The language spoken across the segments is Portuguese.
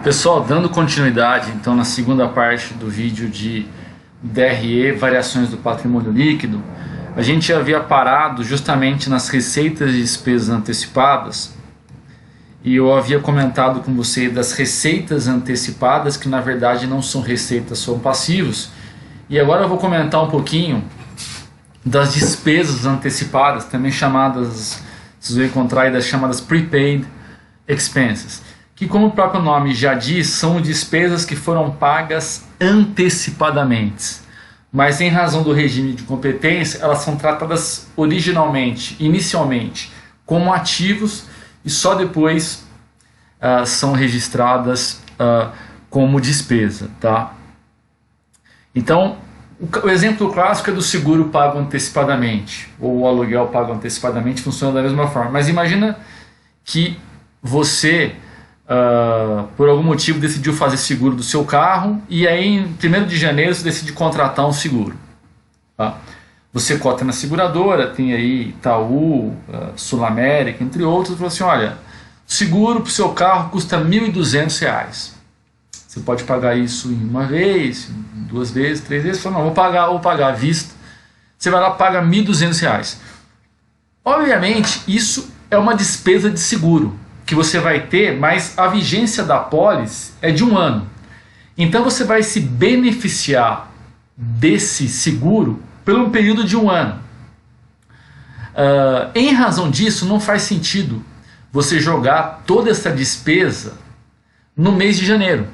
Pessoal, dando continuidade então na segunda parte do vídeo de DRE, variações do patrimônio líquido, a gente havia parado justamente nas receitas e despesas antecipadas, e eu havia comentado com você das receitas antecipadas, que na verdade não são receitas, são passivos, e agora eu vou comentar um pouquinho das despesas antecipadas, também chamadas, vocês vão encontrar aí das chamadas prepaid expenses, que, como o próprio nome já diz, são despesas que foram pagas antecipadamente, mas em razão do regime de competência, elas são tratadas originalmente, inicialmente, como ativos e só depois são registradas como despesa, tá? Então, o exemplo clássico é do seguro pago antecipadamente, ou o aluguel pago antecipadamente, funciona da mesma forma. Mas imagina que você, por algum motivo, decidiu fazer seguro do seu carro, e aí em 1º de janeiro você decide contratar um seguro. Tá? Você cota na seguradora, tem aí Itaú, Sul América, entre outros, e fala assim, olha, o seguro para o seu carro custa R$ 1.200. Você pode pagar isso em uma vez, 2 vezes, 3 vezes. Você fala, não, vou pagar à vista. Você vai lá e paga R$ 1.200. Obviamente, isso é uma despesa de seguro que você vai ter, mas a vigência da pólice é de 1 ano. Então você vai se beneficiar desse seguro por um período de 1 ano. Em razão disso, não faz sentido você jogar toda essa despesa no mês de janeiro.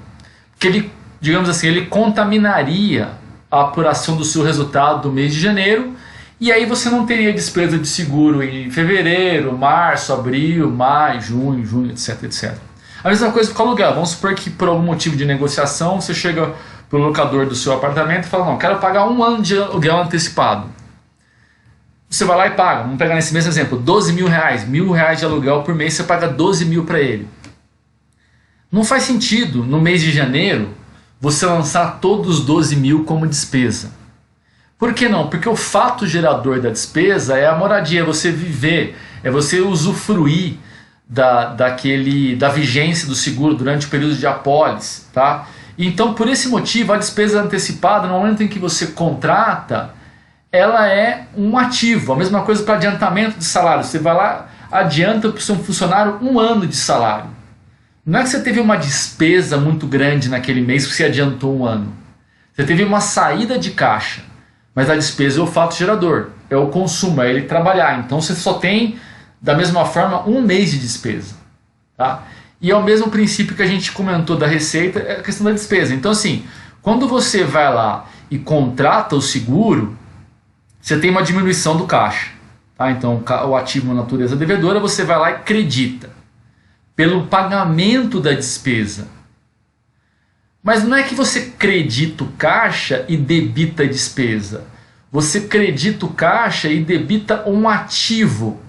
Porque ele, digamos assim, ele contaminaria a apuração do seu resultado do mês de janeiro, e aí você não teria despesa de seguro em fevereiro, março, abril, maio, junho, etc, etc. A mesma coisa com o aluguel. Vamos supor que por algum motivo de negociação você chega para o locador do seu apartamento e fala, não, quero pagar 1 ano de aluguel antecipado. Você vai lá e paga, vamos pegar nesse mesmo exemplo, R$12 mil, R$1.000 de aluguel por mês, você paga 12 mil para ele. Não faz sentido, no mês de janeiro, você lançar todos os 12 mil como despesa. Por que não? Porque o fato gerador da despesa é a moradia, é você viver, é você usufruir da vigência do seguro durante o período de apólice. Tá? Então, por esse motivo, a despesa antecipada, no momento em que você contrata, ela é um ativo. A mesma coisa para adiantamento de salário. Você vai lá, adianta para o seu funcionário 1 ano de salário. Não é que você teve uma despesa muito grande naquele mês que você adiantou 1 ano. Você teve uma saída de caixa. Mas a despesa é o fato gerador, é o consumo, é ele trabalhar. Então você só tem, da mesma forma, 1 mês de despesa. Tá? E é o mesmo princípio que a gente comentou da receita, é a questão da despesa. Então assim, quando você vai lá e contrata o seguro, você tem uma diminuição do caixa. Tá? Então o ativo natureza devedora, você vai lá e acredita pelo pagamento da despesa. Mas não é que você credita o caixa e debita a despesa. Você credita o caixa e debita um ativo.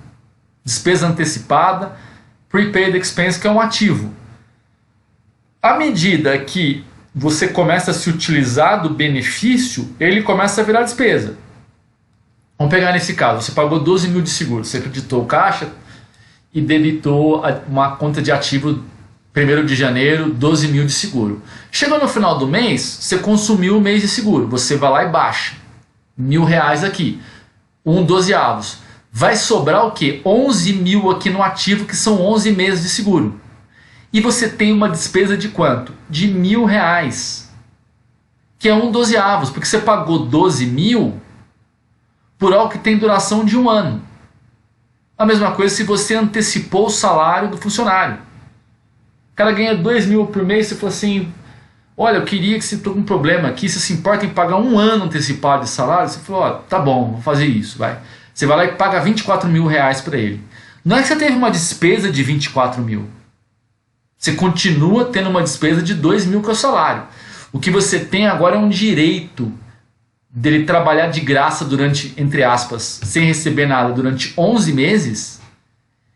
Despesa antecipada, prepaid expense, que é um ativo. À medida que você começa a se utilizar do benefício, ele começa a virar despesa. Vamos pegar nesse caso, você pagou 12 mil de seguro, você creditou o caixa e debitou uma conta de ativo 1º de janeiro, 12 mil de seguro. Chegou no final do mês, você consumiu o mês de seguro. Você vai lá e baixa R$1.000 aqui, 1/12. Vai sobrar o quê? 11 mil aqui no ativo, que são 11 meses de seguro. E você tem uma despesa de quanto? De R$1.000, que é 1/12, porque você pagou 12 mil por algo que tem duração de 1 ano. A mesma coisa se você antecipou o salário do funcionário. O cara ganha 2 mil por mês, você fala assim, olha, eu queria que você tenha um problema aqui, você se importa em pagar 1 ano antecipado de salário? Você falou, ó, tá bom, vou fazer isso, vai. Você vai lá e paga R$24 mil para ele. Não é que você teve uma despesa de 24 mil. Você continua tendo uma despesa de 2 mil com o salário. O que você tem agora é um direito dele trabalhar de graça durante, entre aspas, sem receber nada durante 11 meses,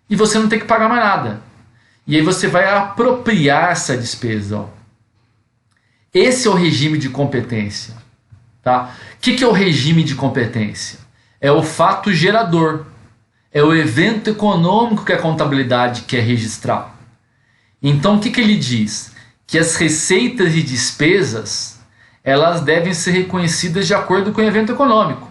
e você não tem que pagar mais nada. E aí você vai apropriar essa despesa. Ó. Esse é o regime de competência. Tá? O que é o regime de competência? É o fato gerador. É o evento econômico que a contabilidade quer registrar. Então o que ele diz? que as receitas e despesas elas devem ser reconhecidas de acordo com o evento econômico,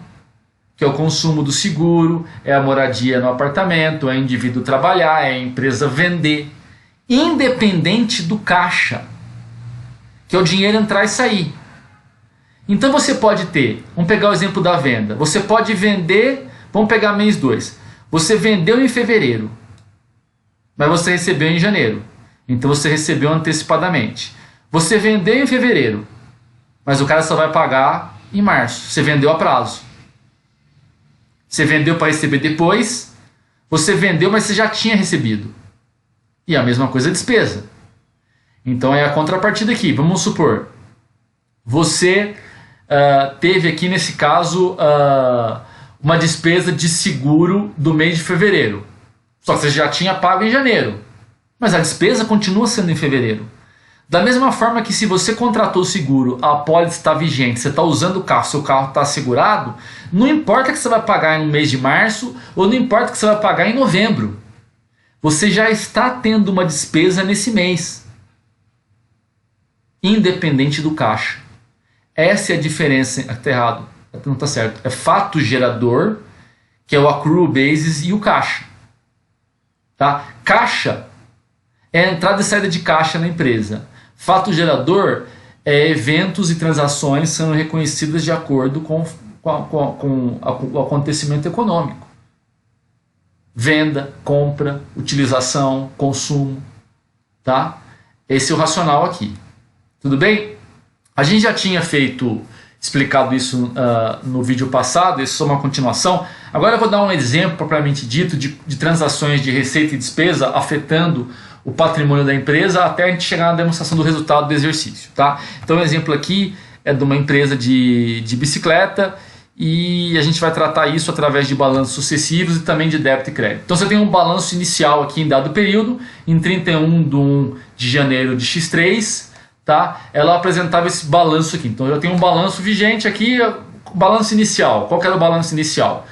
que é o consumo do seguro, é a moradia no apartamento, é o indivíduo trabalhar, é a empresa vender, independente do caixa, que é o dinheiro entrar e sair. Então você pode ter, vamos pegar o exemplo da venda, você pode vender, vamos pegar mês 2, você vendeu em fevereiro, mas você recebeu em janeiro, então você recebeu antecipadamente. Você vendeu em fevereiro, mas o cara só vai pagar em março, você vendeu a prazo. Você vendeu para receber depois, você vendeu, mas você já tinha recebido. E a mesma coisa a despesa. Então é a contrapartida aqui. Vamos supor, você teve aqui nesse caso uma despesa de seguro do mês de fevereiro. Só que você já tinha pago em janeiro. Mas a despesa continua sendo em fevereiro. Da mesma forma que se você contratou o seguro, a apólice está vigente, você está usando o carro, seu carro está assegurado, não importa que você vai pagar no mês de março ou não importa que você vai pagar em novembro. Você já está tendo uma despesa nesse mês, independente do caixa. Essa é a diferença. Está errado, não está certo. É fato gerador, que é o accrual basis, e o caixa. Tá? Caixa é a entrada e saída de caixa na empresa. Fato gerador é eventos e transações sendo reconhecidas de acordo com o acontecimento econômico. Venda, compra, utilização, consumo. Tá? Esse é o racional aqui. Tudo bem? A gente já tinha explicado isso no vídeo passado, isso é uma continuação. Agora eu vou dar um exemplo propriamente dito de transações de receita e despesa afetando o patrimônio da empresa até a gente chegar na demonstração do resultado do exercício. Tá? Então o exemplo aqui é de uma empresa de bicicleta e a gente vai tratar isso através de balanços sucessivos e também de débito e crédito. Então você tem um balanço inicial aqui em dado período, em 31 de janeiro de X3, tá? Ela apresentava esse balanço aqui. Então eu tenho um balanço vigente aqui, balanço inicial. Qual que era o balanço inicial?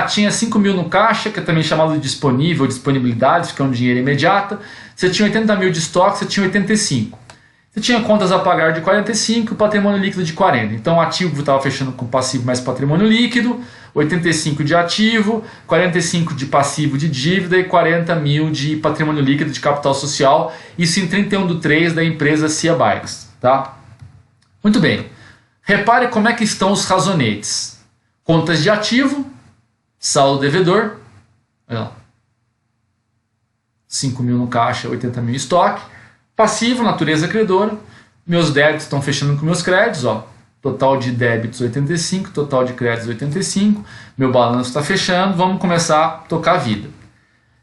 Tinha 5 mil no caixa, que é também chamado de disponível, disponibilidade, que é um dinheiro imediato. Você tinha 80 mil de estoque, você tinha 85. Você tinha contas a pagar de 45 e patrimônio líquido de 40. Então o ativo estava fechando com passivo mais patrimônio líquido, 85 de ativo, 45 de passivo de dívida e 40 mil de patrimônio líquido de capital social. Isso em 31/3 da empresa Cia Bikes. Tá? Muito bem. Repare como é que estão os razonetes. Contas de ativo, saldo devedor, olha lá. 5 mil no caixa, 80 mil em estoque. Passivo, natureza credora. Meus débitos estão fechando com meus créditos. Ó. Total de débitos 85, total de créditos 85. Meu balanço está fechando. Vamos começar a tocar a vida.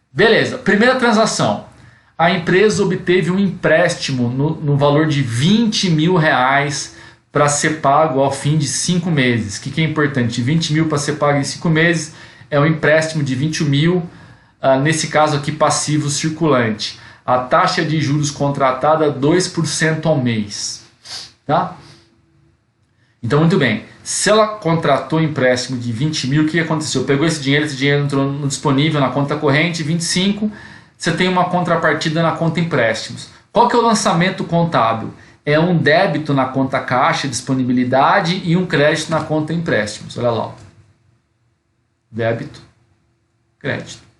Beleza, primeira transação. A empresa obteve um empréstimo no valor de 20 mil reais para ser pago ao fim de 5 meses. O que é importante? 20 mil para ser pago em 5 meses é um empréstimo de 20 mil. Nesse caso aqui passivo circulante, a taxa de juros contratada 2% ao mês, tá? Então muito bem, se ela contratou um empréstimo de 20 mil, o que aconteceu? Pegou esse dinheiro entrou no disponível na conta corrente, 25, você tem uma contrapartida na conta empréstimos. Qual que é o lançamento contábil? É um débito na conta caixa, disponibilidade, e um crédito na conta empréstimos, olha lá. Débito, crédito.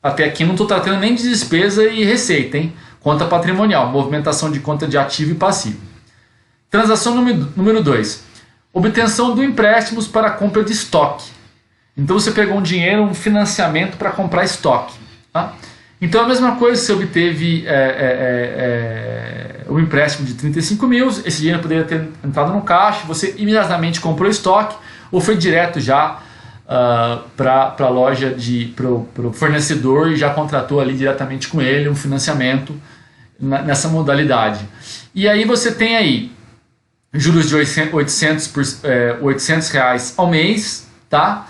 Até aqui não estou tratando nem de despesa e receita, hein? Conta patrimonial, movimentação de conta de ativo e passivo. Transação número 2. Obtenção do empréstimos para compra de estoque. Então você pegou um dinheiro, um financiamento para comprar estoque. Tá? Então a mesma coisa, você obteve um empréstimo de 35 mil, esse dinheiro poderia ter entrado no caixa, você imediatamente comprou estoque ou foi direto já para a loja, para o fornecedor e já contratou ali diretamente com ele um financiamento nessa modalidade. E aí você tem aí juros de 800 reais ao mês, tá?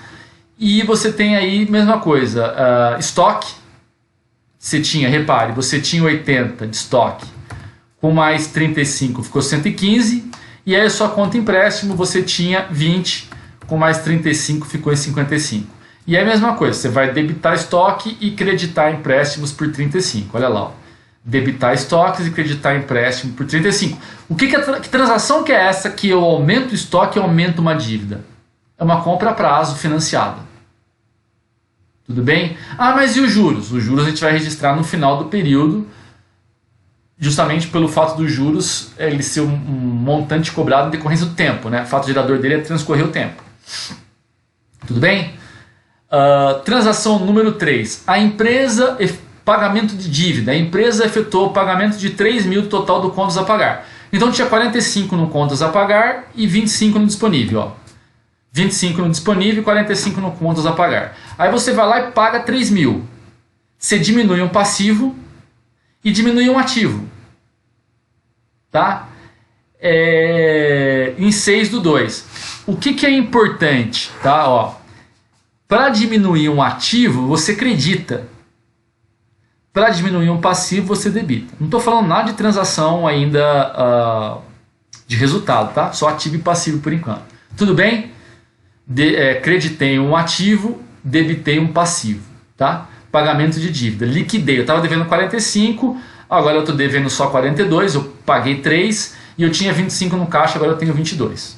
E você tem aí mesma coisa, estoque, você tinha, repare, você tinha 80 de estoque, com mais 35 ficou 115, e aí a sua conta empréstimo você tinha 20, com mais 35 ficou em 55. E é a mesma coisa, você vai debitar estoque e creditar empréstimos por 35, olha lá. Ó. Debitar estoques e creditar empréstimo por 35. Que transação que é essa que eu aumento o estoque e aumento uma dívida? É uma compra a prazo financiada. Tudo bem? Ah, mas e os juros? Os juros a gente vai registrar no final do período, justamente pelo fato dos juros ele ser um montante cobrado em decorrência do tempo, né? O fato gerador dele é transcorrer o tempo. Tudo bem? Transação número 3. A empresa, pagamento de dívida. A empresa efetuou o pagamento de 3 mil total do contas a pagar. Então tinha 45 no contas a pagar e 25 no disponível. Ó. 25 no disponível e 45 no contas a pagar. Aí você vai lá e paga 3 mil. Você diminui um passivo e diminui um ativo. Tá? Em 6/2. O que é importante? Tá? Ó, para diminuir um ativo, você credita. Para diminuir um passivo, você debita. Não estou falando nada de transação ainda de resultado, tá? Só ativo e passivo por enquanto. Tudo bem? Creditei um ativo, debitei um passivo, tá? Pagamento de dívida. Liquidei. Eu estava devendo 45, agora eu estou devendo só 42, eu paguei 3 e eu tinha 25 no caixa, agora eu tenho 22.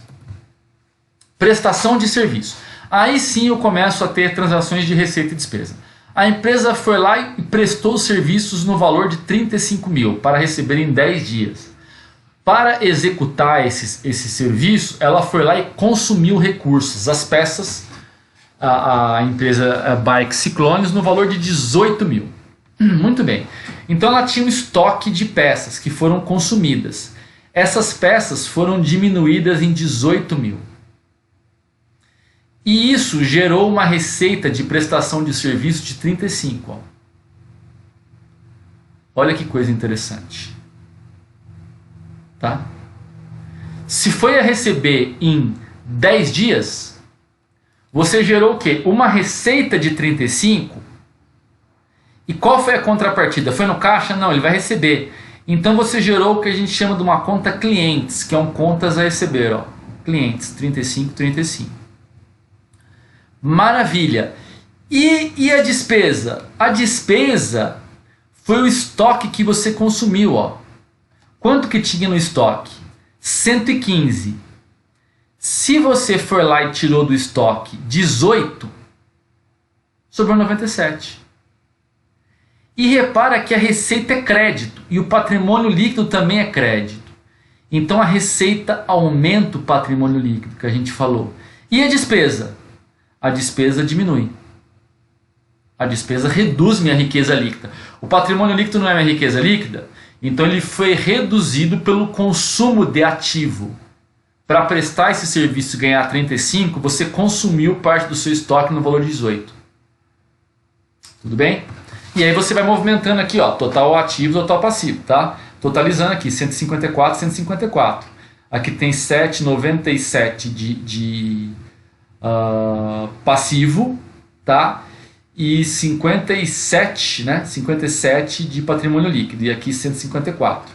Prestação de serviço. Aí sim eu começo a ter transações de receita e despesa. A empresa foi lá e prestou serviços no valor de 35 mil para receber em 10 dias. Para executar esse serviço, ela foi lá e consumiu recursos, as peças, a empresa Bike Ciclones, no valor de 18 mil. Muito bem. Então ela tinha um estoque de peças que foram consumidas. Essas peças foram diminuídas em 18 mil. E isso gerou uma receita de prestação de serviço de 35. Ó. Olha que coisa interessante. Tá? Se foi a receber em 10 dias, você gerou o quê? Uma receita de 35. E qual foi a contrapartida? Foi no caixa? Não, ele vai receber. Então você gerou o que a gente chama de uma conta clientes, que é um contas a receber. Ó. Clientes, 35, 35. Maravilha. E a despesa? A despesa foi o estoque que você consumiu. Ó. Quanto que tinha no estoque? 115. Se você for lá e tirou do estoque 18, sobrou 97. E repara que a receita é crédito e o patrimônio líquido também é crédito. Então a receita aumenta o patrimônio líquido que a gente falou. E a despesa? A despesa diminui. A despesa reduz minha riqueza líquida. O patrimônio líquido não é minha riqueza líquida, então ele foi reduzido pelo consumo de ativo. Para prestar esse serviço e ganhar 35, você consumiu parte do seu estoque no valor de 18. Tudo bem? E aí você vai movimentando aqui, ó, total ativo, total passivo, tá? Totalizando aqui, 154, 154. Aqui tem 7,97 de passivo, tá? E 57, né? 57 de patrimônio líquido. E aqui 154.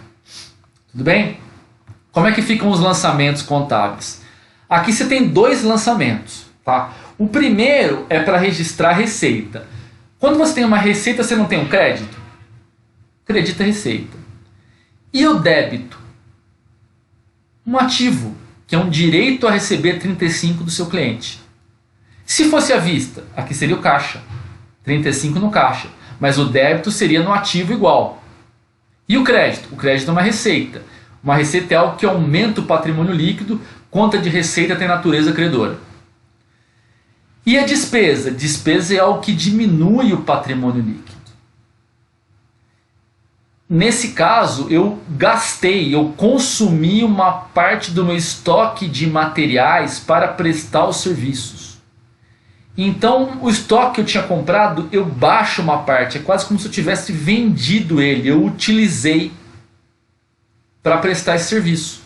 Tudo bem? Como é que ficam os lançamentos contábeis? Aqui você tem 2 lançamentos, tá? O primeiro é para registrar receita. Quando você tem uma receita, você não tem um crédito? Credita a receita. E o débito? Um ativo, que é um direito a receber 35 do seu cliente. Se fosse à vista, aqui seria o caixa. 35 no caixa. Mas o débito seria no ativo igual. E o crédito? O crédito é uma receita. Uma receita é algo que aumenta o patrimônio líquido, conta de receita tem natureza credora. E a despesa? Despesa é algo que diminui o patrimônio líquido. Nesse caso, eu gastei, eu consumi uma parte do meu estoque de materiais para prestar os serviços. Então, o estoque que eu tinha comprado, eu baixo uma parte. É quase como se eu tivesse vendido ele, eu utilizei para prestar esse serviço.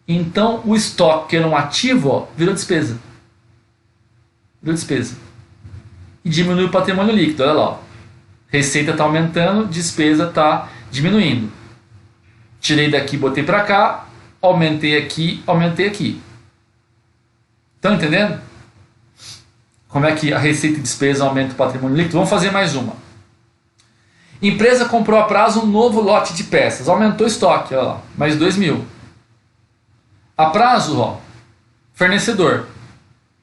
Então, o estoque, que era um ativo, ó, virou despesa. Virou despesa. E diminui o patrimônio líquido, olha lá. Ó. Receita está aumentando, despesa está diminuindo. Tirei daqui, botei para cá, aumentei aqui, aumentei aqui. Estão entendendo? Como é que a receita e despesa aumenta o patrimônio líquido? Vamos fazer mais uma. Empresa comprou a prazo um novo lote de peças, aumentou o estoque, olha lá, mais 2.000. A prazo, ó, fornecedor,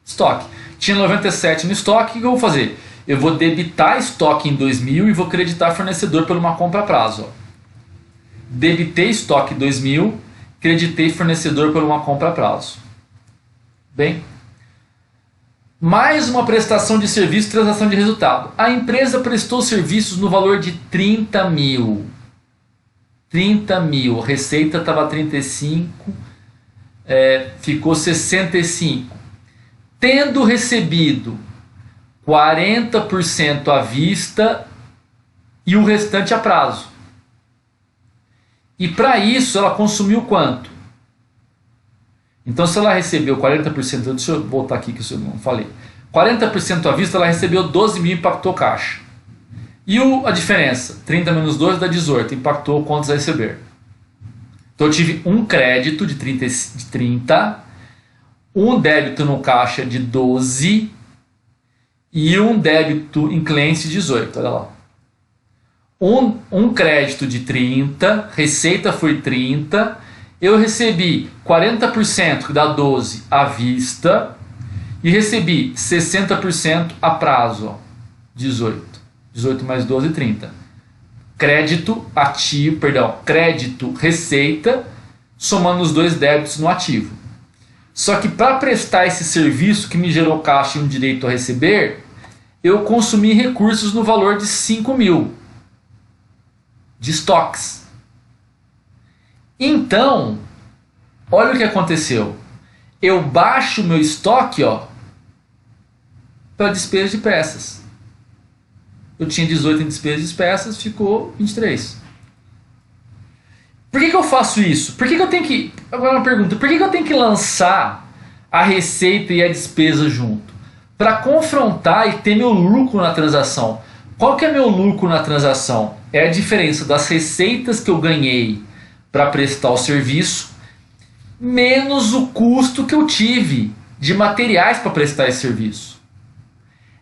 estoque. Tinha 97 no estoque, o que eu vou fazer? Eu vou debitar estoque em 2.000 e vou creditar fornecedor por uma compra a prazo. Ó. Debitei estoque 2.000, creditei fornecedor por uma compra a prazo. Bem, mais uma prestação de serviço e transação de resultado. A empresa prestou serviços no valor de 30.000. 30.000. A receita estava 35, ficou 65. Tendo recebido 40% à vista e o restante a prazo. E para isso ela consumiu quanto? Então se ela recebeu 40%, deixa eu voltar aqui que eu não falei. 40% à vista, ela recebeu 12.000, impactou caixa. E a diferença? 30 menos 12 dá 18, impactou contas a receber. Então eu tive um crédito de 30, um débito no caixa de 12 e um débito em cliente de 18, olha lá. Um crédito de 30, receita foi 30, eu recebi 40%, que dá 12, à vista, e recebi 60% a prazo, ó, 18. 18 mais 12, 30. Crédito, ativo, perdão, crédito, receita, somando os dois débitos no ativo. Só que para prestar esse serviço que me gerou caixa e um direito a receber, eu consumi recursos no valor de 5.000 de estoques. Então, olha o que aconteceu. Eu baixo o meu estoque, ó, para despesa de peças. Eu tinha 18 em despesa de peças, ficou 23. Por que eu faço isso? Por que eu tenho que... Agora uma pergunta. Por que eu tenho que lançar a receita e a despesa junto? Para confrontar e ter meu lucro na transação. Qual que é meu lucro na transação? É a diferença das receitas que eu ganhei para prestar o serviço, menos o custo que eu tive de materiais para prestar esse serviço.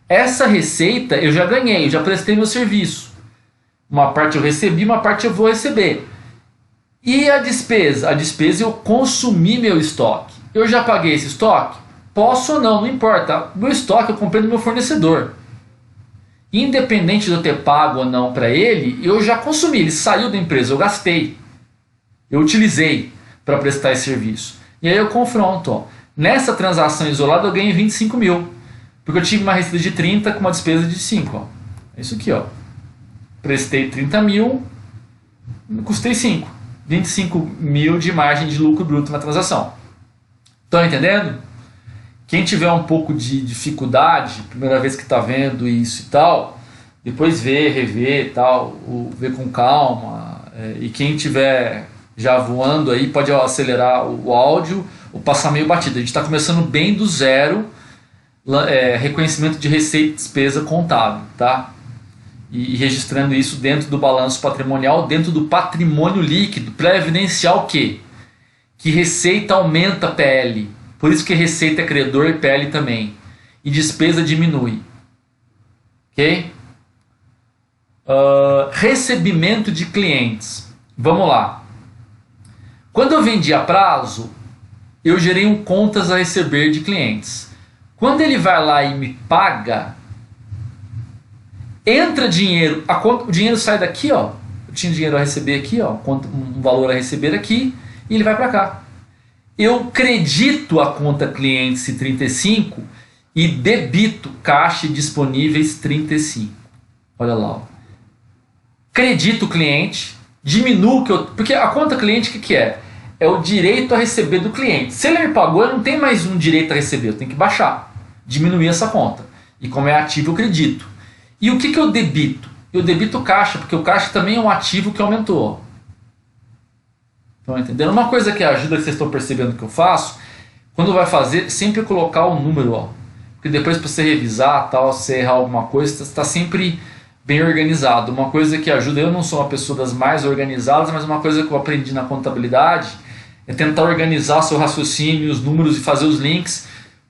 Essa receita eu já ganhei, eu já prestei meu serviço. Uma parte eu recebi, uma parte eu vou receber. E a despesa? A despesa eu consumi meu estoque. Eu já paguei esse estoque? Posso ou não, não importa. Meu estoque eu comprei do meu fornecedor. Independente de eu ter pago ou não para ele, eu já consumi, ele saiu da empresa, eu gastei. Eu utilizei para prestar esse serviço. E aí eu confronto. Ó. Nessa transação isolada eu ganhei 25.000. Porque eu tive uma receita de 30 com uma despesa de 5. Ó. É isso aqui. Ó. Prestei 30.000, custei 5. 25.000 de margem de lucro bruto na transação. Estão entendendo? Quem tiver um pouco de dificuldade, primeira vez que está vendo isso e tal, depois vê, revê e tal, vê com calma. E quem tiver já voando aí pode acelerar o áudio ou passar meio batido. A gente está começando bem do zero, reconhecimento de receita e despesa contábil, tá? E registrando isso dentro do balanço patrimonial, dentro do patrimônio líquido, previdencial que receita aumenta PL, por isso que receita é credor e PL também, e despesa diminui, ok? Recebimento de clientes, vamos lá. Quando eu vendi a prazo, eu gerei um contas a receber de clientes. Quando ele vai lá e me paga, entra dinheiro, o dinheiro sai daqui, ó. Eu tinha dinheiro a receber aqui, ó, um valor a receber aqui, e ele vai para cá. Eu credito a conta clientes 35 e debito caixa disponíveis 35. Olha lá, ó. Credito o cliente, diminuo o que eu... Porque a conta cliente o que é? É o direito a receber do cliente. Se ele me pagou, eu não tenho mais um direito a receber, eu tenho que baixar, diminuir essa conta. E como é ativo, eu credito. E o que eu debito? Eu debito caixa, porque o caixa também é um ativo que aumentou. Estão entendendo? Uma coisa que ajuda, que vocês estão percebendo que eu faço, quando vai fazer, sempre colocar o número, ó. Porque depois para você revisar, tal, se você errar alguma coisa, você está sempre bem organizado. Uma coisa que ajuda, eu não sou uma pessoa das mais organizadas, mas uma coisa que eu aprendi na contabilidade é tentar organizar seu raciocínio, os números e fazer os links,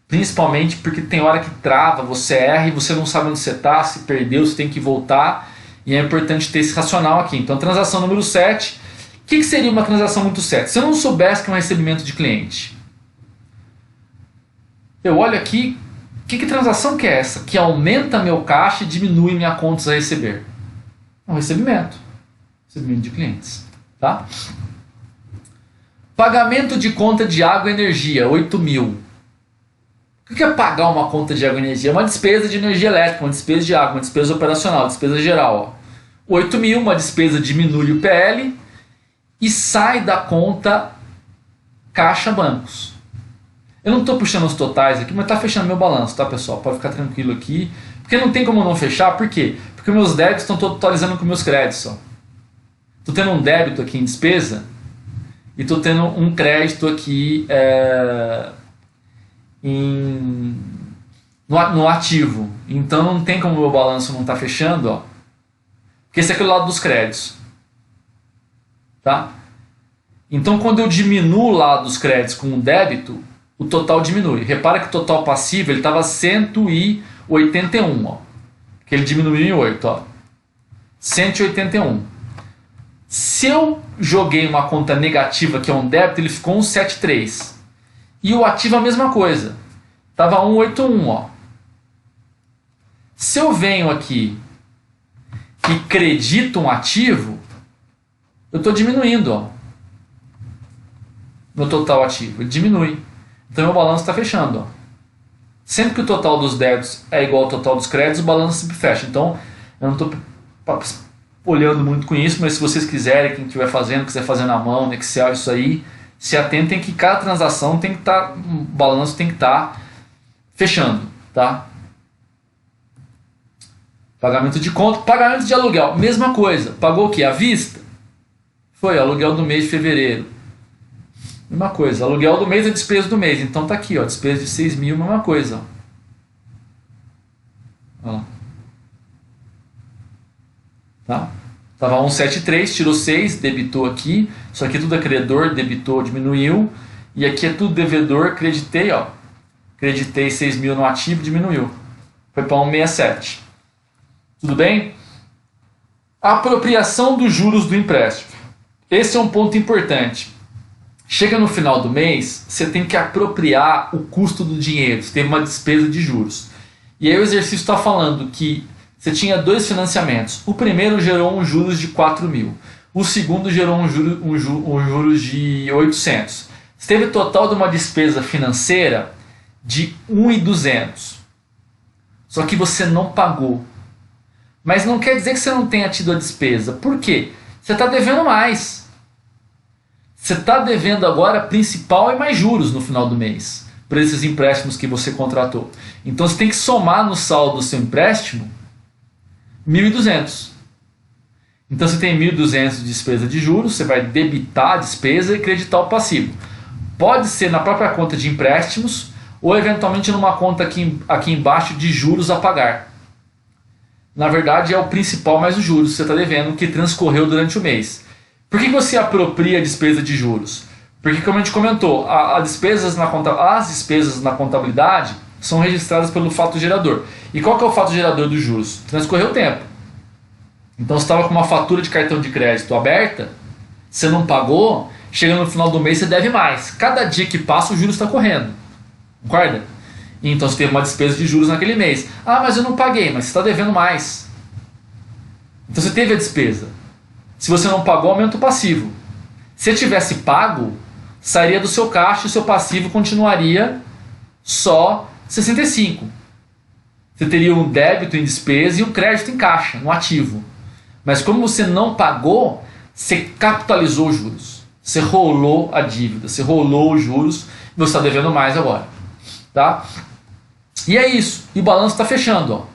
principalmente porque tem hora que trava, você erra e você não sabe onde você está, se perdeu, você tem que voltar. E é importante ter esse racional aqui. Então, transação número 7. O que seria uma transação muito certa? Se eu não soubesse que é um recebimento de cliente, eu olho aqui, que transação que é essa? Que aumenta meu caixa e diminui minha contas a receber. É um recebimento. Recebimento de clientes. Tá? Pagamento de conta de água e energia, 8 mil. O que é pagar uma conta de água e energia? É uma despesa de energia elétrica, uma despesa de água, uma despesa operacional, despesa geral. Ó. 8 mil, uma despesa diminui o PL e sai da conta caixa bancos. Eu não estou puxando os totais aqui, mas está fechando meu balanço, tá, pessoal? Pode ficar tranquilo aqui. Porque não tem como não fechar, por quê? Porque meus débitos estão totalizando com meus créditos. Estou tendo um débito aqui em despesa e estou tendo um crédito aqui no ativo. Então não tem como o meu balanço não estar fechando, ó. Porque esse é aquele lado dos créditos. Tá? Então quando eu diminuo o lado dos créditos com o débito, o total diminui. Repara que o total passivo ele estava 181, ó, que ele diminuiu em 8, ó. 181. Se eu joguei uma conta negativa que é um débito, ele ficou 173. E o ativo a mesma coisa. Estava 181, ó. Se eu venho aqui e credito um ativo, eu estou diminuindo, ó, meu total ativo. Ele diminui. Então meu balanço está fechando. Ó. Sempre que o total dos débitos é igual ao total dos créditos, o balanço sempre fecha. Então eu não estou olhando muito com isso, mas se vocês quiserem, quem estiver fazendo, quiser fazer na mão, no Excel, isso aí, se atentem que cada transação tem que estar, o balanço tem que estar fechando. Tá? Pagamento de conta, pagamento de aluguel, mesma coisa. Pagou o que? À vista? Foi aluguel do mês de fevereiro. Mesma coisa, aluguel do mês é despesa do mês. Então tá aqui, ó, despesa de 6 mil, mesma coisa. Ó. Ó lá. Tá? Tava 173, tirou 6, debitou aqui. Isso aqui tudo é credor, debitou, diminuiu. E aqui é tudo devedor, creditei, ó. Creditei 6 mil no ativo, diminuiu. Foi para 167. Tudo bem? Apropriação dos juros do empréstimo. Esse é um ponto importante. Chega no final do mês, você tem que apropriar o custo do dinheiro, você tem uma despesa de juros. E aí o exercício está falando que você tinha 2 financiamentos. O primeiro gerou um juros de 4 mil. O segundo gerou um juros de 800. Você teve total de uma despesa financeira de 1.200. Só que você não pagou. Mas não quer dizer que você não tenha tido a despesa. Por quê? Você está devendo mais. Você está devendo agora principal e mais juros no final do mês, por esses empréstimos que você contratou. Então você tem que somar no saldo do seu empréstimo 1.200. Então você tem 1.200 de despesa de juros, você vai debitar a despesa e creditar o passivo. Pode ser na própria conta de empréstimos ou eventualmente numa conta aqui embaixo de juros a pagar. Na verdade é o principal mais os juros que você está devendo que transcorreu durante o mês. Por que você apropria a despesa de juros? Porque, como a gente comentou, as despesas na contabilidade são registradas pelo fato gerador. E qual que é o fato gerador dos juros? Transcorreu o tempo. Então, você estava com uma fatura de cartão de crédito aberta, você não pagou, chega no final do mês você deve mais. Cada dia que passa o juros está correndo. Concorda? Então, você teve uma despesa de juros naquele mês. Ah, mas eu não paguei, mas você está devendo mais. Então, você teve a despesa. Se você não pagou, aumenta o passivo. Se você tivesse pago, sairia do seu caixa e o seu passivo continuaria só 65. Você teria um débito em despesa e um crédito em caixa, no ativo. Mas como você não pagou, você capitalizou os juros. Você rolou a dívida, você rolou os juros e você está devendo mais agora. Tá? E é isso. E o balanço está fechando, ó.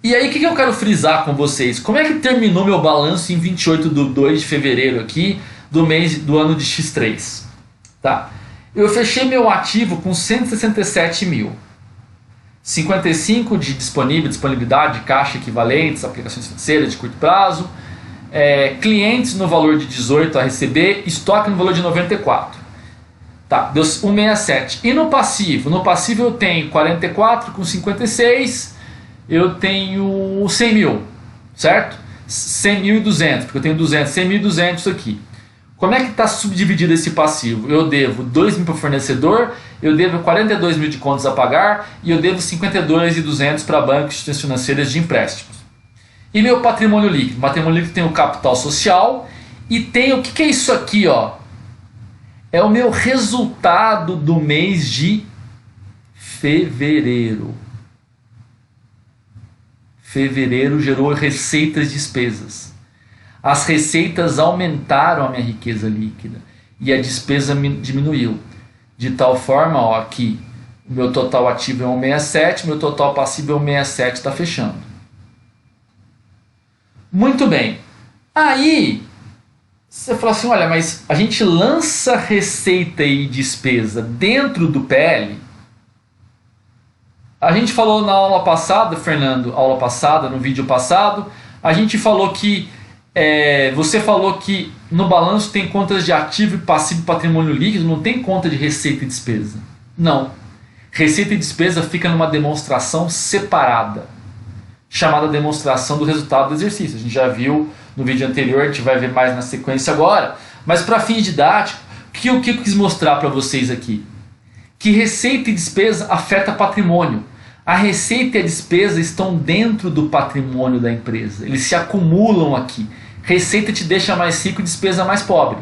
E aí, o que eu quero frisar com vocês? Como é que terminou meu balanço em 28 de 2 de fevereiro aqui, do ano de X3? Tá? Eu fechei meu ativo com 167 mil. 55 de disponibilidade, caixa equivalentes, aplicações financeiras de curto prazo, clientes no valor de 18 a receber, estoque no valor de 94. Tá, deu 167. E no passivo? No passivo eu tenho 44 com 56... eu tenho 100 mil, certo? 100.200, porque eu tenho 200, 100.200 aqui. Como é que está subdividido esse passivo? Eu devo 2 mil para o fornecedor, eu devo 42 mil de contas a pagar e eu devo 52.200 para bancos e instituições financeiras de empréstimos. E meu patrimônio líquido? O patrimônio líquido tem o capital social e tem o que é isso aqui, ó? É o meu resultado do mês de fevereiro. Fevereiro gerou receitas e despesas. As receitas aumentaram a minha riqueza líquida e a despesa diminuiu. De tal forma, ó, que o meu total ativo é 167, meu total passivo é 167, está fechando. Muito bem. Aí, você fala assim, olha, mas a gente lança receita e despesa dentro do PL? A gente falou na aula passada, Fernando, no vídeo passado, a gente falou que você falou que no balanço tem contas de ativo e passivo e patrimônio líquido, não tem conta de receita e despesa. Não. Receita e despesa fica numa demonstração separada, chamada demonstração do resultado do exercício. A gente já viu no vídeo anterior, a gente vai ver mais na sequência agora, mas para fins didáticos, o que eu quis mostrar para vocês aqui? Que receita e despesa afeta patrimônio. A receita e a despesa estão dentro do patrimônio da empresa. Eles se acumulam aqui. Receita te deixa mais rico e despesa mais pobre.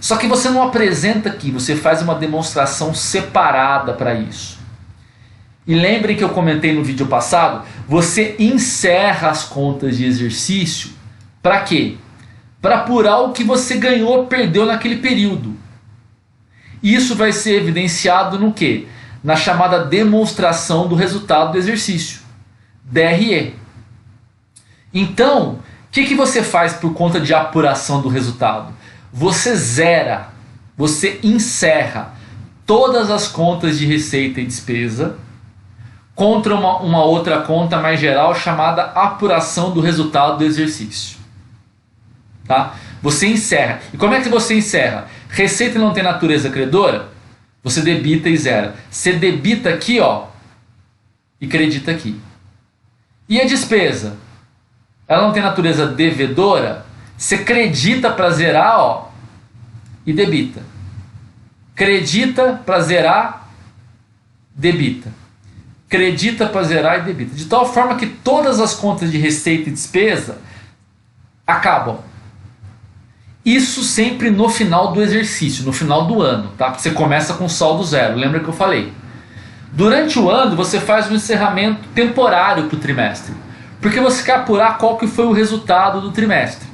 Só que você não apresenta aqui, você faz uma demonstração separada para isso. E lembrem que eu comentei no vídeo passado, você encerra as contas de exercício para quê? Para apurar o que você ganhou ou perdeu naquele período. Isso vai ser evidenciado no quê? Na chamada demonstração do resultado do exercício, DRE. Então, o que você faz por conta de apuração do resultado? Você zera, você encerra todas as contas de receita e despesa contra uma outra conta mais geral chamada apuração do resultado do exercício. Tá? Você encerra. E como é que você encerra? Receita não tem natureza credora? Você debita e zera. Você debita aqui, ó, e credita aqui. E a despesa? Ela não tem natureza devedora? Você credita para zerar, ó, e debita. Acredita para zerar, debita. Acredita para zerar e debita. De tal forma que todas as contas de receita e despesa acabam. Isso sempre no final do exercício, no final do ano, tá? Você começa com saldo zero, lembra que eu falei? Durante o ano você faz um encerramento temporário para o trimestre, porque você quer apurar qual que foi o resultado do trimestre.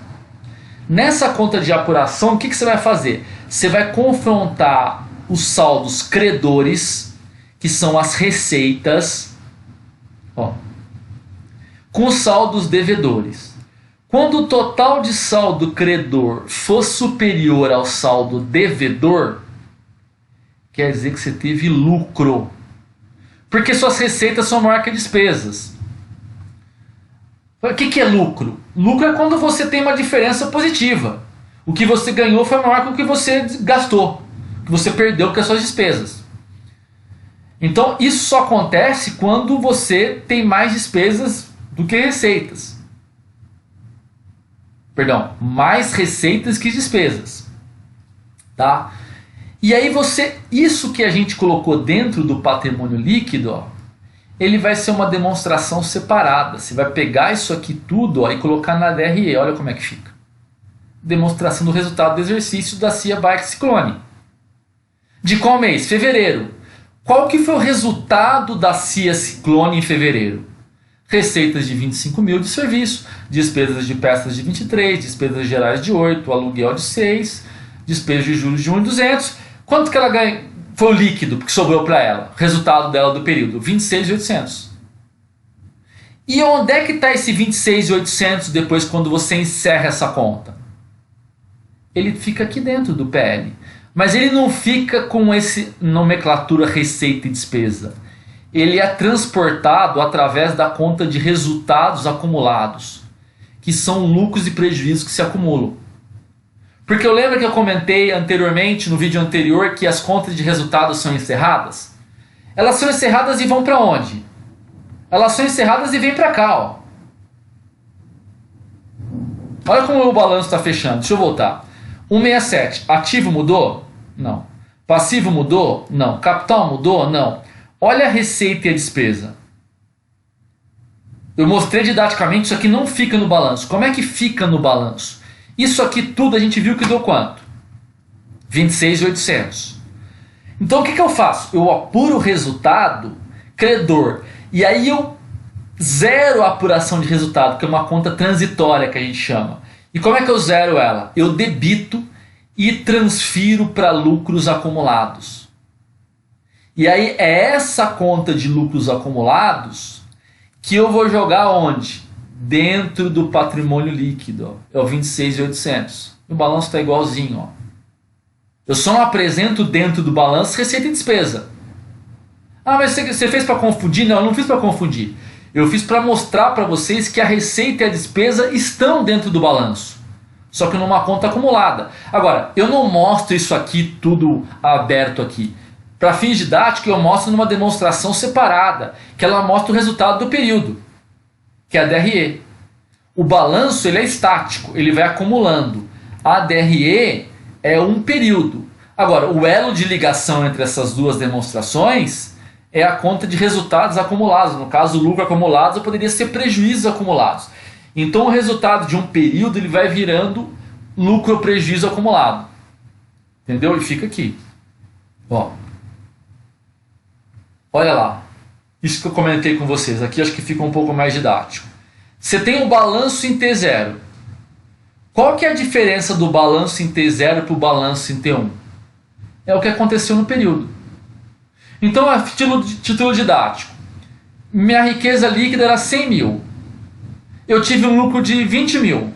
Nessa conta de apuração, o que você vai fazer? Você vai confrontar os saldos credores, que são as receitas, ó, com os saldos devedores. Quando o total de saldo credor for superior ao saldo devedor, quer dizer que você teve lucro. Porque suas receitas são maior que despesas. O que é lucro? Lucro é quando você tem uma diferença positiva. O que você ganhou foi maior que o que você gastou, o que você perdeu com as suas despesas. Então isso só acontece quando você tem mais despesas do que receitas. Perdão, mais receitas que despesas. Tá? E aí isso que a gente colocou dentro do patrimônio líquido, ó, ele vai ser uma demonstração separada. Você vai pegar isso aqui tudo, ó, e colocar na DRE. Olha como é que fica. Demonstração do resultado do exercício da CIA Bike Ciclone. De qual mês? Fevereiro. Qual que foi o resultado da CIA Ciclone em fevereiro? Receitas de 25 mil de serviço, despesas de peças de 23, despesas gerais de 8, aluguel de 6, despesas de juros de 1.200. Quanto que ela ganha? Foi o líquido que sobrou para ela, resultado dela do período, 26.800. E onde é que está esse 26.800 depois quando você encerra essa conta? Ele fica aqui dentro do PL. Mas ele não fica com esse nomenclatura receita e despesa. Ele é transportado através da conta de resultados acumulados, que são lucros e prejuízos que se acumulam. Porque eu lembro que eu comentei anteriormente, no vídeo anterior, que as contas de resultados são encerradas? Elas são encerradas e vão para onde? Elas são encerradas e vem para cá, ó. Olha como o balanço está fechando. Deixa eu voltar. 167. Ativo mudou? Não. Passivo mudou? Não. Capital mudou? Não. Olha a receita e a despesa. Eu mostrei didaticamente, isso aqui não fica no balanço. Como é que fica no balanço? Isso aqui tudo a gente viu que deu quanto? 26.800. Então o que eu faço? Eu apuro o resultado, credor, e aí eu zero a apuração de resultado, que é uma conta transitória que a gente chama. E como é que eu zero ela? Eu debito e transfiro para lucros acumulados. E aí é essa conta de lucros acumulados que eu vou jogar onde? Dentro do patrimônio líquido. Ó. É o 26.800. O balanço está igualzinho. Ó. Eu só não apresento dentro do balanço receita e despesa. Ah, mas você fez para confundir? Não, eu não fiz para confundir. Eu fiz para mostrar para vocês que a receita e a despesa estão dentro do balanço. Só que numa conta acumulada. Agora, eu não mostro isso aqui tudo aberto aqui. Para fins didáticos, eu mostro numa demonstração separada, que ela mostra o resultado do período, que é a DRE. O balanço ele é estático, ele vai acumulando. A DRE é um período. Agora, o elo de ligação entre essas duas demonstrações é a conta de resultados acumulados. No caso, lucro acumulados poderia ser prejuízos acumulados. Então, o resultado de um período ele vai virando lucro ou prejuízo acumulado. Entendeu? E fica aqui. Ó. Olha lá. Isso que eu comentei com vocês. Aqui acho que fica um pouco mais didático. Você tem um balanço em T0. Qual que é a diferença do balanço em T0 para o balanço em T1? É o que aconteceu no período. Então, a título didático. Minha riqueza líquida era 100 mil. Eu tive um lucro de 20 mil.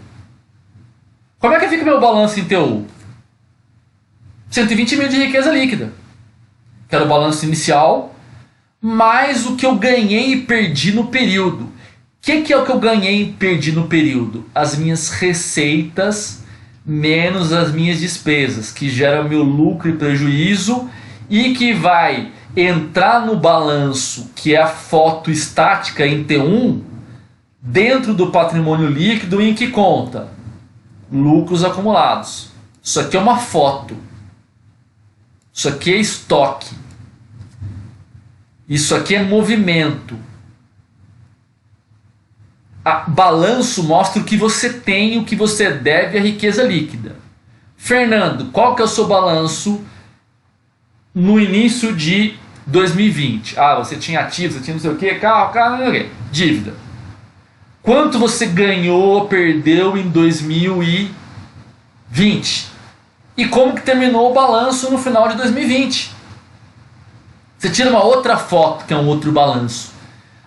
Como é que fica meu balanço em T1? 120 mil de riqueza líquida. Que era o balanço inicial, mais o que eu ganhei e perdi no período. O que é o que eu ganhei e perdi no período? As minhas receitas menos as minhas despesas, que geram meu lucro e prejuízo e que vai entrar no balanço, que é a foto estática em T1, dentro do patrimônio líquido em que conta? Lucros acumulados. Isso aqui é uma foto. Isso aqui é estoque. Isso aqui é movimento. Balanço mostra o que você tem e o que você deve à riqueza líquida. Fernando, qual que é o seu balanço no início de 2020? Ah, você tinha ativos, você tinha não sei o que, carro, não sei o que, dívida. Quanto você ganhou, perdeu em 2020? E como que terminou o balanço no final de 2020? Você tira uma outra foto, que é um outro balanço.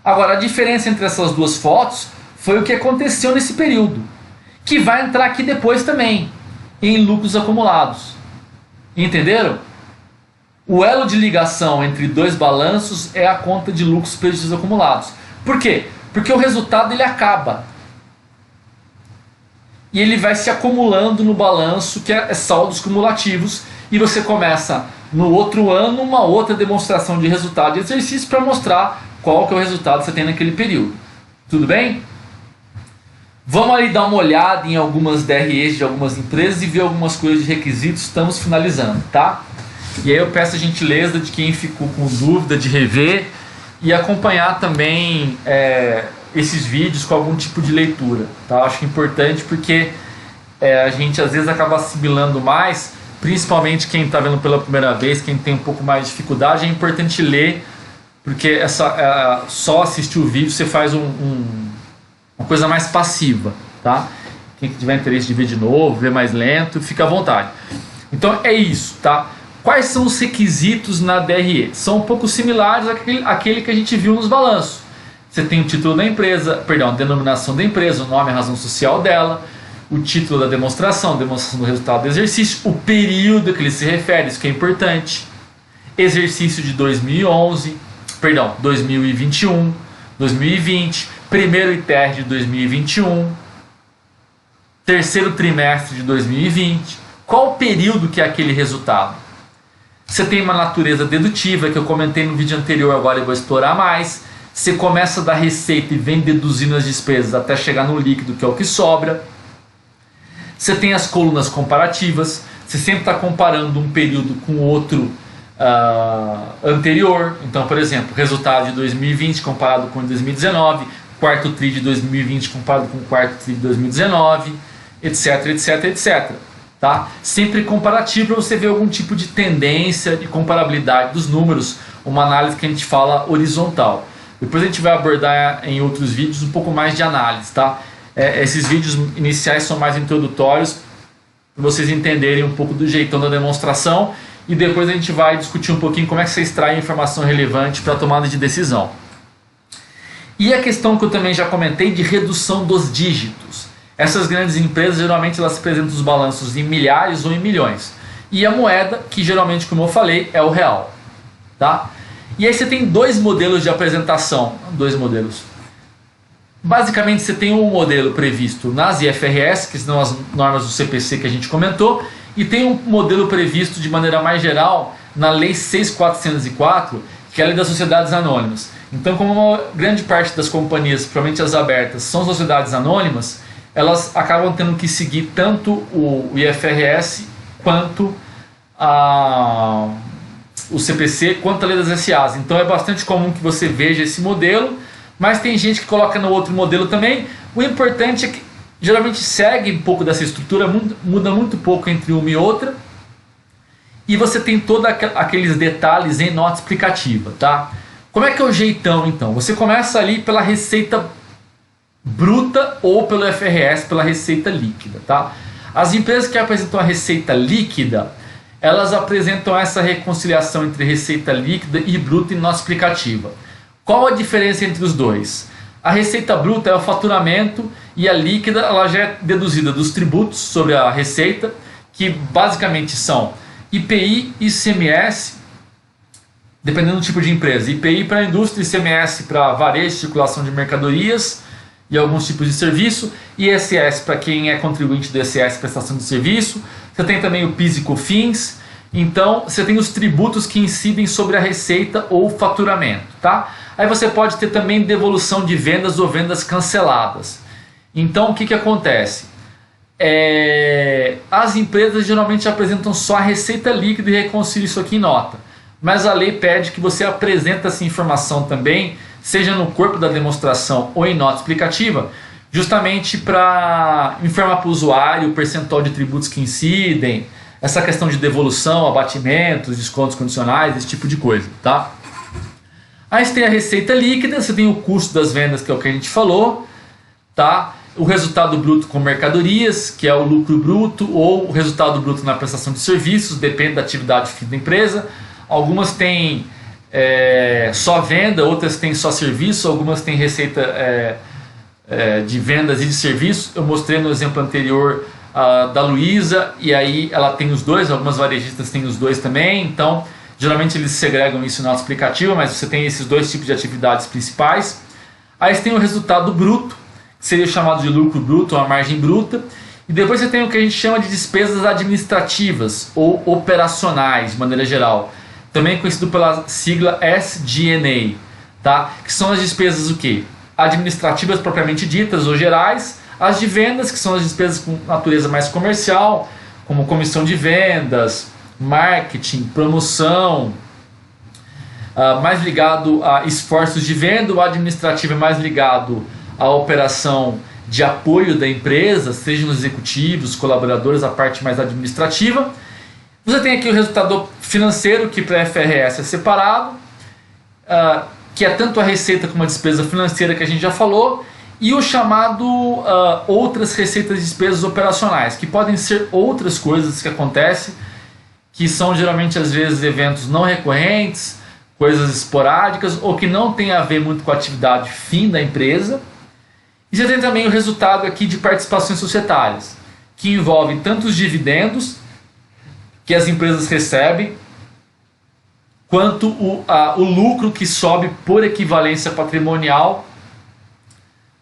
Agora, a diferença entre essas duas fotos foi o que aconteceu nesse período, que vai entrar aqui depois também, em lucros acumulados. Entenderam? O elo de ligação entre dois balanços é a conta de lucros e prejuízos acumulados. Por quê? Porque o resultado ele acaba. E ele vai se acumulando no balanço, que é saldos cumulativos, e você começa no outro ano uma outra demonstração de resultado de exercício para mostrar qual que é o resultado que você tem naquele período. Tudo bem? Vamos aí dar uma olhada em algumas DREs de algumas empresas e ver algumas coisas de requisitos. Estamos finalizando, tá? E aí eu peço a gentileza de quem ficou com dúvida de rever e acompanhar também esses vídeos com algum tipo de leitura, tá? Acho importante porque a gente às vezes acaba assimilando mais, principalmente quem está vendo pela primeira vez, quem tem um pouco mais de dificuldade. É importante ler, porque só assistir o vídeo você faz uma coisa mais passiva, tá? Quem tiver interesse de ver de novo, ver mais lento, fica à vontade. Então é isso, tá? Quais são os requisitos na DRE? São um pouco similares àquele que a gente viu nos balanços. Você tem o título da empresa, perdão, a denominação da empresa, o nome e a razão social dela, o título da demonstração, demonstração do resultado do exercício, o período que ele se refere, isso que é importante. Exercício de 2011, perdão, 2021, 2020, primeiro ITR de 2021, terceiro trimestre de 2020. Qual o período que é aquele resultado? Você tem uma natureza dedutiva, que eu comentei no vídeo anterior, agora eu vou explorar mais. Você começa da receita e vem deduzindo as despesas até chegar no líquido, que é o que sobra. Você tem as colunas comparativas, você sempre está comparando um período com outro anterior. Então, por exemplo, resultado de 2020 comparado com 2019, quarto TRI de 2020 comparado com o quarto TRI de 2019, etc, etc, etc. Tá? Sempre comparativo para você ver algum tipo de tendência de comparabilidade dos números, uma análise que a gente fala horizontal. Depois a gente vai abordar em outros vídeos um pouco mais de análise, tá? Esses vídeos iniciais são mais introdutórios para vocês entenderem um pouco do jeitão da demonstração, e depois a gente vai discutir um pouquinho como é que você extrai informação relevante para a tomada de decisão. E a questão que eu também já comentei de redução dos dígitos. Essas grandes empresas geralmente elas apresentam os balanços em milhares ou em milhões. E a moeda, que geralmente, como eu falei, é o real. Tá? E aí você tem dois modelos de apresentação. Dois modelos. Basicamente você tem um modelo previsto nas IFRS, que são as normas do CPC que a gente comentou, e tem um modelo previsto de maneira mais geral na Lei 6.404, que é a Lei das Sociedades Anônimas. Então, como uma grande parte das companhias, principalmente as abertas, são sociedades anônimas, elas acabam tendo que seguir tanto o IFRS quanto o CPC, quanto a Lei das SAs. Então é bastante comum que você veja esse modelo, mas tem gente que coloca no outro modelo também. O importante é que geralmente segue um pouco dessa estrutura, muda muito pouco entre uma e outra, e você tem todos aqueles detalhes em nota explicativa, tá? Como é que é o jeitão então? Você começa ali pela receita bruta ou pelo IFRS, pela receita líquida, tá? As empresas que apresentam a receita líquida, elas apresentam essa reconciliação entre receita líquida e bruta em nota explicativa. Qual a diferença entre os dois? A receita bruta é o faturamento e a líquida ela já é deduzida dos tributos sobre a receita, que basicamente são IPI e ICMS, dependendo do tipo de empresa. IPI para a indústria, ICMS para varejo, circulação de mercadorias e alguns tipos de serviço, e ISS para quem é contribuinte do ISS, prestação de serviço. Você tem também o PIS e COFINS. Então você tem os tributos que incidem sobre a receita ou faturamento, tá? Aí você pode ter também devolução de vendas ou vendas canceladas. Então o que acontece? As empresas geralmente apresentam só a receita líquida e reconciliam isso aqui em nota. Mas a lei pede que você apresente essa informação também, seja no corpo da demonstração ou em nota explicativa, justamente para informar para o usuário o percentual de tributos que incidem, essa questão de devolução, abatimentos, descontos condicionais, esse tipo de coisa, tá? Aí você tem a receita líquida, você tem o custo das vendas, que é o que a gente falou, tá? O resultado bruto com mercadorias, que é o lucro bruto, ou o resultado bruto na prestação de serviços, depende da atividade da empresa. Algumas têm só venda, outras têm só serviço, algumas têm receita de vendas e de serviços. Eu mostrei no exemplo anterior da Luiza, e aí ela tem os dois, algumas varejistas têm os dois também, então geralmente eles segregam isso na nota explicativa, mas você tem esses dois tipos de atividades principais. Aí você tem o resultado bruto, que seria chamado de lucro bruto ou a margem bruta, e depois você tem o que a gente chama de despesas administrativas ou operacionais, de maneira geral, também conhecido pela sigla SG&A, tá? Que são as despesas o quê? Administrativas propriamente ditas ou gerais, as de vendas, que são as despesas com natureza mais comercial, como comissão de vendas, marketing, promoção, mais ligado a esforços de venda. O administrativo é mais ligado à operação de apoio da empresa, sejam os executivos, colaboradores, a parte mais administrativa. Você tem aqui o resultado financeiro, que para a FRS é separado, que é tanto a receita como a despesa financeira que a gente já falou, e o chamado outras receitas e despesas operacionais, que podem ser outras coisas que acontecem, que são geralmente às vezes eventos não recorrentes, coisas esporádicas ou que não tem a ver muito com a atividade fim da empresa. E você tem também o resultado aqui de participações societárias, que envolvem tanto os dividendos que as empresas recebem, quanto o lucro que sobe por equivalência patrimonial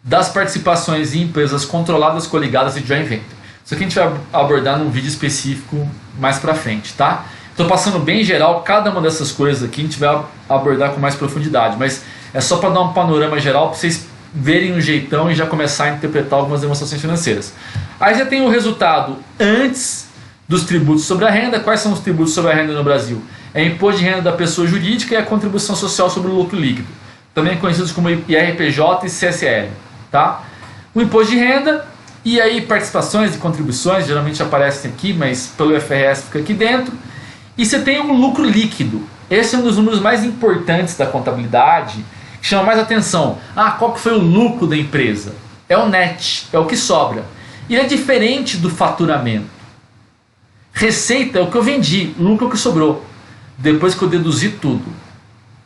das participações em empresas controladas, coligadas e joint venture. Isso aqui a gente vai abordar num vídeo específico mais pra frente, tá? Estou passando bem geral cada uma dessas coisas aqui, a gente vai abordar com mais profundidade, mas É só para dar um panorama geral para vocês verem um jeitão e já começar a interpretar algumas demonstrações financeiras. Aí já tem o resultado antes dos tributos sobre a renda. Quais são os tributos sobre a renda no Brasil? É imposto de renda da pessoa jurídica e a contribuição social sobre o lucro líquido, também conhecidos como IRPJ e CSL, tá? O imposto de renda, e aí participações e contribuições geralmente aparecem aqui, mas pelo IFRS fica aqui dentro. E você tem um lucro líquido. Esse é um dos números mais importantes da contabilidade, que chama mais atenção. Qual que foi o lucro da empresa? É o net, é o que sobra. E é diferente do faturamento. Receita é o que eu vendi, lucro é o que sobrou, depois que eu deduzi tudo,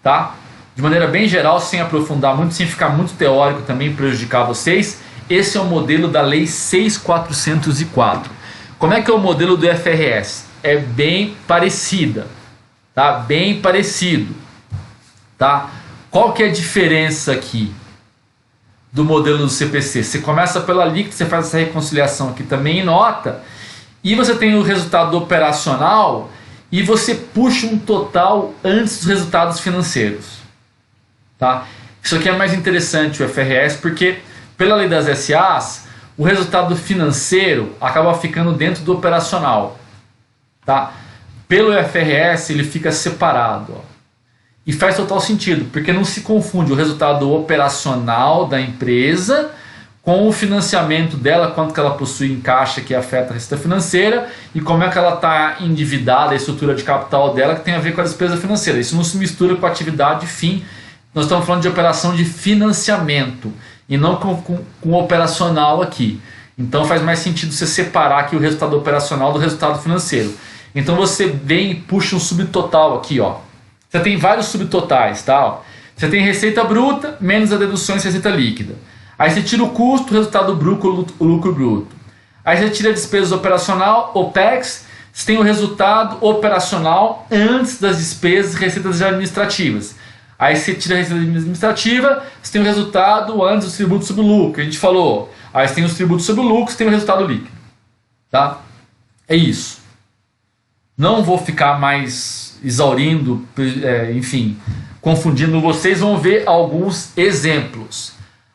tá? De maneira bem geral, sem aprofundar muito, sem ficar muito teórico também, prejudicar vocês, esse é o modelo da Lei 6.404. Como é que é o modelo do IFRS? É bem parecida, tá? Bem parecido, tá? Qual que é a diferença aqui do modelo do CPC? Você começa pela líquida, você faz essa reconciliação aqui também em nota, e você tem o resultado operacional e você puxa um total antes dos resultados financeiros, tá? Isso aqui é mais interessante, o IFRS, porque pela lei das SAs, o resultado financeiro acaba ficando dentro do operacional, tá? Pelo IFRS ele fica separado, ó. E faz total sentido, porque não se confunde o resultado operacional da empresa com o financiamento dela, quanto que ela possui em caixa que afeta a receita financeira e como é que ela está endividada, a estrutura de capital dela que tem a ver com a despesa financeira. Isso não se mistura com a atividade fim. Nós estamos falando de operação de financiamento e não com o operacional aqui. Então faz mais sentido você separar aqui o resultado operacional do resultado financeiro. Então você vem e puxa um subtotal aqui, ó. Você tem vários subtotais, tá? Você tem receita bruta menos a deduções receita líquida. Aí você tira o custo, o resultado bruto, o lucro bruto. Aí você tira a despesa operacional, OPEX, você tem o resultado operacional antes das despesas e receitas administrativas. Aí você tira a receita administrativa, você tem o resultado antes dos tributos sobre o lucro, que a gente falou. Aí você tem os tributos sobre o lucro, você tem o resultado líquido. Tá? É isso. Não vou ficar mais exaurindo, enfim, confundindo vocês. Vão ver alguns exemplos.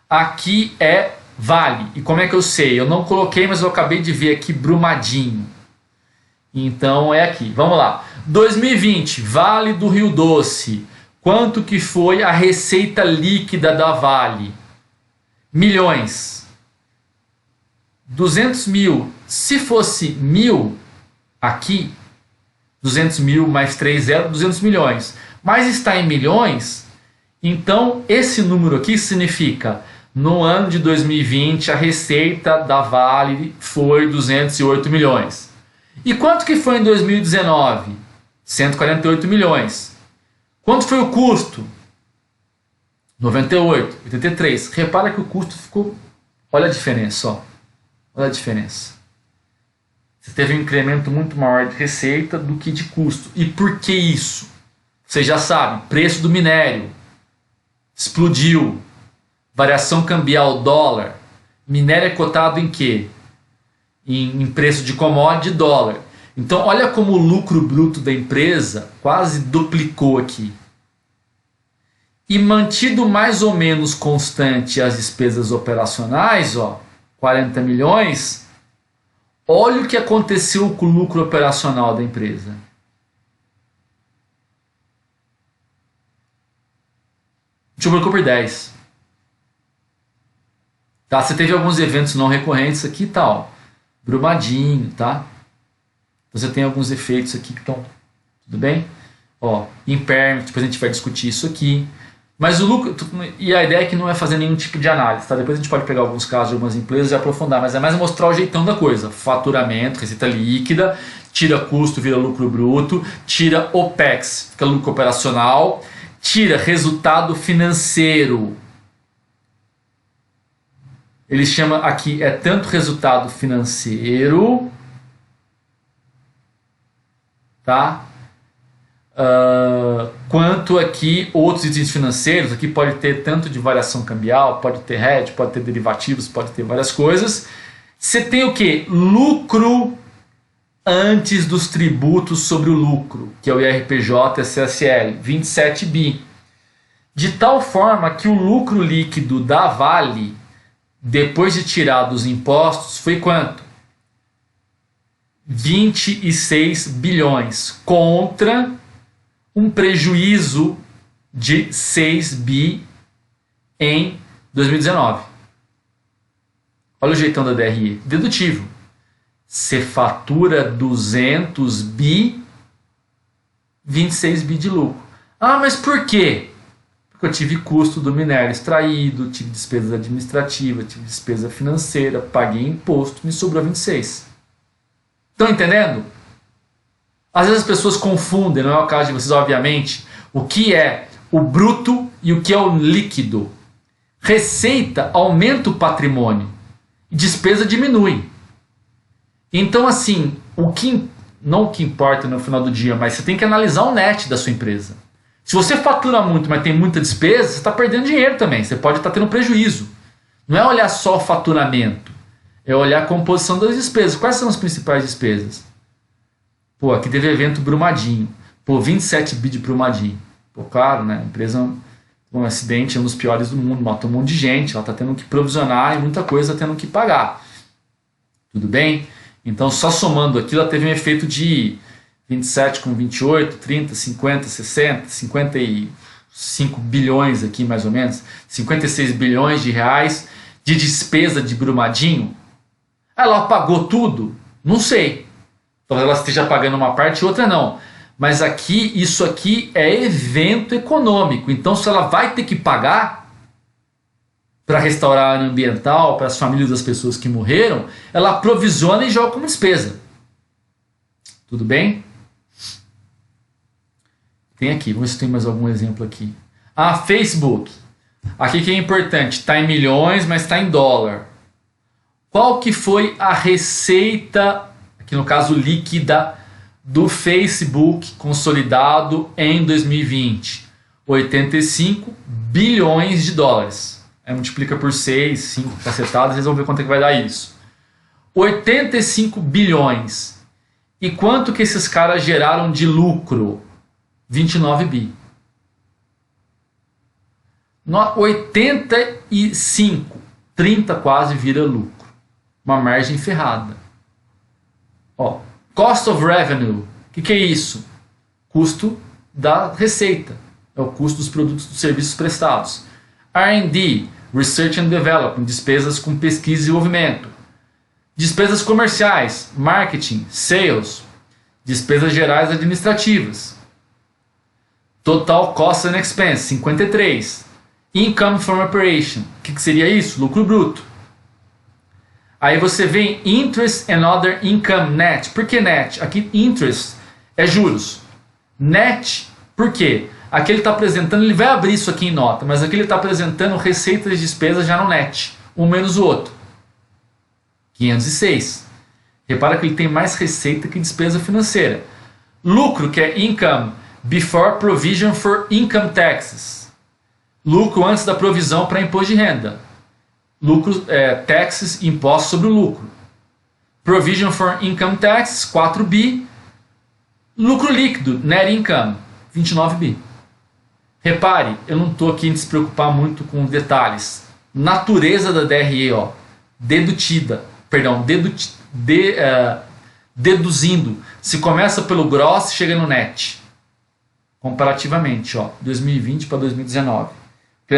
Aqui é Vale. E como é que eu sei? Eu não coloquei, mas eu acabei de ver aqui Brumadinho. Então é aqui. Vamos lá. 2020, Vale do Rio Doce. Quanto que foi a receita líquida da Vale? Milhões. 200 mil. Se fosse 1.000 aqui, 200 mil mais 3 zero, 200 milhões. Mas está em milhões, então esse número aqui significa no ano de 2020 a receita da Vale foi 208 milhões. E quanto que foi em 2019? 148 milhões. Quanto foi o custo? 98, 83. Repara que o custo ficou... Olha a diferença, ó. Olha a diferença. Você teve um incremento muito maior de receita do que de custo. E por que isso? Vocês já sabem, preço do minério explodiu. Variação cambial dólar. Minério é cotado em quê? Em preço de commodity dólar. Então olha como o lucro bruto da empresa quase duplicou aqui. E mantido mais ou menos constante as despesas operacionais, ó, 40 milhões, olha o que aconteceu com o lucro operacional da empresa. Multiplicou por 10. Tá? Você teve alguns eventos não recorrentes aqui e tal. Brumadinho, tá? Você tem alguns efeitos aqui que estão... Tudo bem? Ó, impairment, depois a gente vai discutir isso aqui. Mas o lucro... E a ideia é que não é fazer nenhum tipo de análise, tá? Depois a gente pode pegar alguns casos de algumas empresas e aprofundar, mas é mais mostrar o jeitão da coisa. Faturamento, receita líquida, tira custo, vira lucro bruto, tira OPEX, fica lucro operacional, tira resultado financeiro. Ele chama aqui, é tanto resultado financeiro, tá? Quanto aqui outros itens financeiros. Aqui pode ter tanto de variação cambial, pode ter hedge, pode ter derivativos, pode ter várias coisas. Você tem o que? Lucro antes dos tributos sobre o lucro, que é o IRPJ e a CSL, 27 bi. de tal forma que o lucro líquido da Vale, depois de tirar dos impostos, foi quanto? 26 bilhões contra um prejuízo de 6 bi em 2019. Olha o jeitão da DRE, dedutivo. Você fatura 200 bi, 26 bi de lucro. Ah, mas por quê? Porque eu tive custo do minério extraído, tive despesa administrativa, tive despesa financeira, paguei imposto, me sobrou 26. Estão entendendo? Às vezes as pessoas confundem, não é o caso de vocês, obviamente, o que é o bruto e o que é o líquido. Receita aumenta o patrimônio, despesa diminui. Então, assim, não o que importa no final do dia, mas você tem que analisar o net da sua empresa. Se você fatura muito, mas tem muita despesa, você está perdendo dinheiro também, você pode estar tendo prejuízo. Não é olhar só o faturamento, é olhar a composição das despesas. Quais são as principais despesas? Pô, aqui teve evento Brumadinho. Pô, 27 bi de Brumadinho. Pô, claro, né? A empresa, um acidente, é um dos piores do mundo, matou um monte de gente, ela está tendo que provisionar e muita coisa tendo que pagar. Tudo bem? Então, só somando aquilo, ela teve um efeito de 27 com 28, 30, 50, 60, 55 bilhões aqui, mais ou menos. 56 bilhões de reais de despesa de Brumadinho. Ela pagou tudo? Não sei. Talvez ela esteja pagando uma parte e outra não. Mas aqui, isso aqui é evento econômico. Então, se ela vai ter que pagar para restaurar a área ambiental, para as famílias das pessoas que morreram, ela provisiona e joga como despesa. Tudo bem? Tem aqui, vamos ver se tem mais algum exemplo aqui. Ah, Facebook. Aqui que é importante, está em milhões, mas está em dólar. Qual que foi a receita, aqui no caso líquida, do Facebook consolidado em 2020? 85 bilhões de dólares. Aí multiplica por 6, 5 cacetadas, vocês vão ver quanto é que vai dar isso. 85 bilhões. E quanto que esses caras geraram de lucro? 29 bi. 85, 30 quase vira lucro. Uma margem ferrada. Ó, cost of revenue. O que é isso? Custo da receita. É o custo dos produtos e serviços prestados. R&D, Research and Development, despesas com pesquisa e desenvolvimento. Despesas comerciais, marketing, sales, despesas gerais administrativas. Total Cost and Expense, 53. Income from Operation, o que seria isso? Lucro bruto. Aí você vem Interest and Other Income Net. Por que net? Aqui interest é juros. Net, por quê? Aqui ele está apresentando, ele vai abrir isso aqui em nota, mas aqui ele está apresentando receitas e despesas já no net, um menos o outro. 506. Repara que ele tem mais receita que despesa financeira. Lucro, que é income, before provision for income taxes. Lucro antes da provisão para imposto de renda. Lucro, taxes, impostos sobre o lucro. Provision for income taxes, 4 bi. Lucro líquido, net income, 29 bi. Repare, eu não estou aqui a se preocupar muito com detalhes. Natureza da DRE, ó, deduzindo. Se começa pelo gross, chega no net. Comparativamente, ó, 2020 para 2019.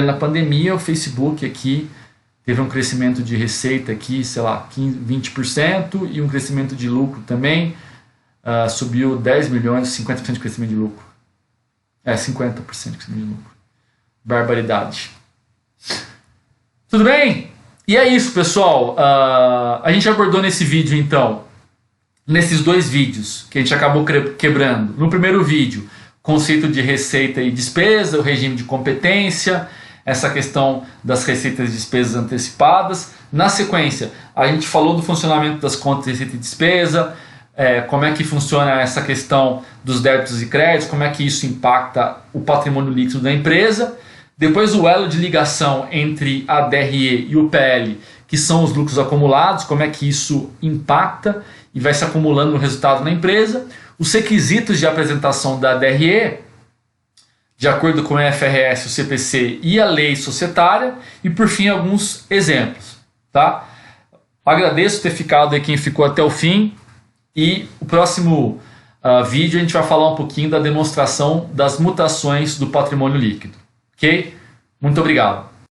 Na pandemia, o Facebook aqui teve um crescimento de receita aqui, sei lá, 20% e um crescimento de lucro também. Subiu 10 milhões, 50% de crescimento de lucro. 50% de crescimento de lucro. Barbaridade. Tudo bem? E é isso, pessoal. A gente abordou nesse vídeo, então, nesses dois vídeos que a gente acabou quebrando. No primeiro vídeo, conceito de receita e despesa, o regime de competência, essa questão das receitas e despesas antecipadas. Na sequência, a gente falou do funcionamento das contas de receita e despesa, como é que funciona essa questão dos débitos e créditos, como é que isso impacta o patrimônio líquido da empresa. Depois o elo de ligação entre a DRE e o PL, que são os lucros acumulados, como é que isso impacta e vai se acumulando no resultado na empresa. Os requisitos de apresentação da DRE, de acordo com o IFRS, o CPC e a lei societária, e por fim alguns exemplos. Tá? Agradeço ter ficado aí quem ficou até o fim, e o próximo vídeo a gente vai falar um pouquinho da demonstração das mutações do patrimônio líquido. Ok? Muito obrigado.